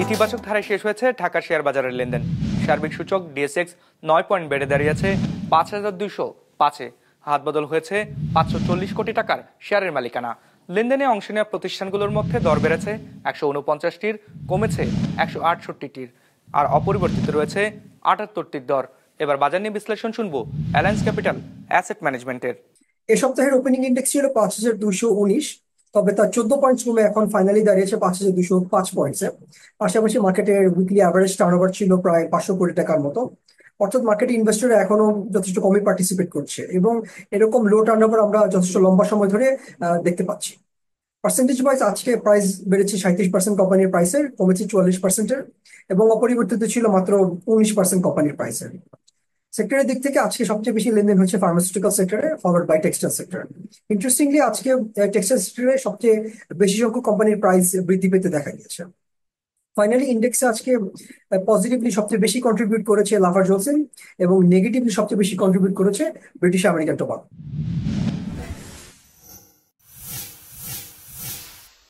ইতিবাচক ধারায় শেষ হয়েছে ঢাকা শেয়ার বাজারের লেনদেন। সার্বিক সূচক ডিএসএক্স 9 পয়েন্ট বেড়ে দাঁড়িয়েছে 5,205-এ। হাত বদল হয়েছে 540 কোটি টাকার শেয়ারের মালিকানা। লেনদেনে অংশ নেওয়া প্রতিষ্ঠানগুলোর মধ্যে দর বেড়েছে 149টির, কমেছে 168টির, আর অপরিবর্তিত রয়েছে 78টির দর। এবার বাজার নিয়ে বিশ্লেষণ শুনবো অ্যালায়েন্স ক্যাপিটাল অ্যাসেট ম্যানেজমেন্টের। এ সপ্তাহের ওপেনিং ইন্ডেক্স ছিল 5,219, তবে তার 14 পয়েন্ট কমে এখন ফাইনালি দাঁড়িয়েছে 5,205 পয়েন্টসে। পাশাপাশি মার্কেটের উইকলি অ্যাভারেজ টার্নওভার ছিল প্রায় 500 কোটি টাকার মতো। অর্থাৎ মার্কেটে ইনভেস্টররা এখনো যথেষ্ট কমই পার্টিসিপেট করছে, এবং এরকম লো টার্নওভার আমরা যথেষ্ট লম্বা সময় ধরে দেখতে পাচ্ছি। পার্সেন্টেজ ওয়াইজ আজকে প্রাইস বেড়েছে 37% কোম্পানির প্রাইসের, কমেছে 44%-এর, এবং অপরিবর্তিত ছিল মাত্র 19% কোম্পানির প্রাইসের। সেক্টরের দিক থেকে আজকে সবচেয়ে বেশি লেনদেন হচ্ছে ফার্মাসিউটিক্যাল সেক্টরে, followed by textile sector. Interestingly আজকে টেক্সটাইল সেক্টরে সবচেয়ে বেশি সংখ্যক কোম্পানির প্রাইস বৃদ্ধি পেতে দেখা গিয়েছে। ফাইনালি ইন্ডেক্সে আজকে পজিটিভলি সবচেয়ে বেশি কন্ট্রিবিউট করেছে লাফার্জ হোলসেল, এবং নেগেটিভলি সবচেয়ে বেশি কন্ট্রিবিউট করেছে ব্রিটিশ আমেরিকান টোবাকো।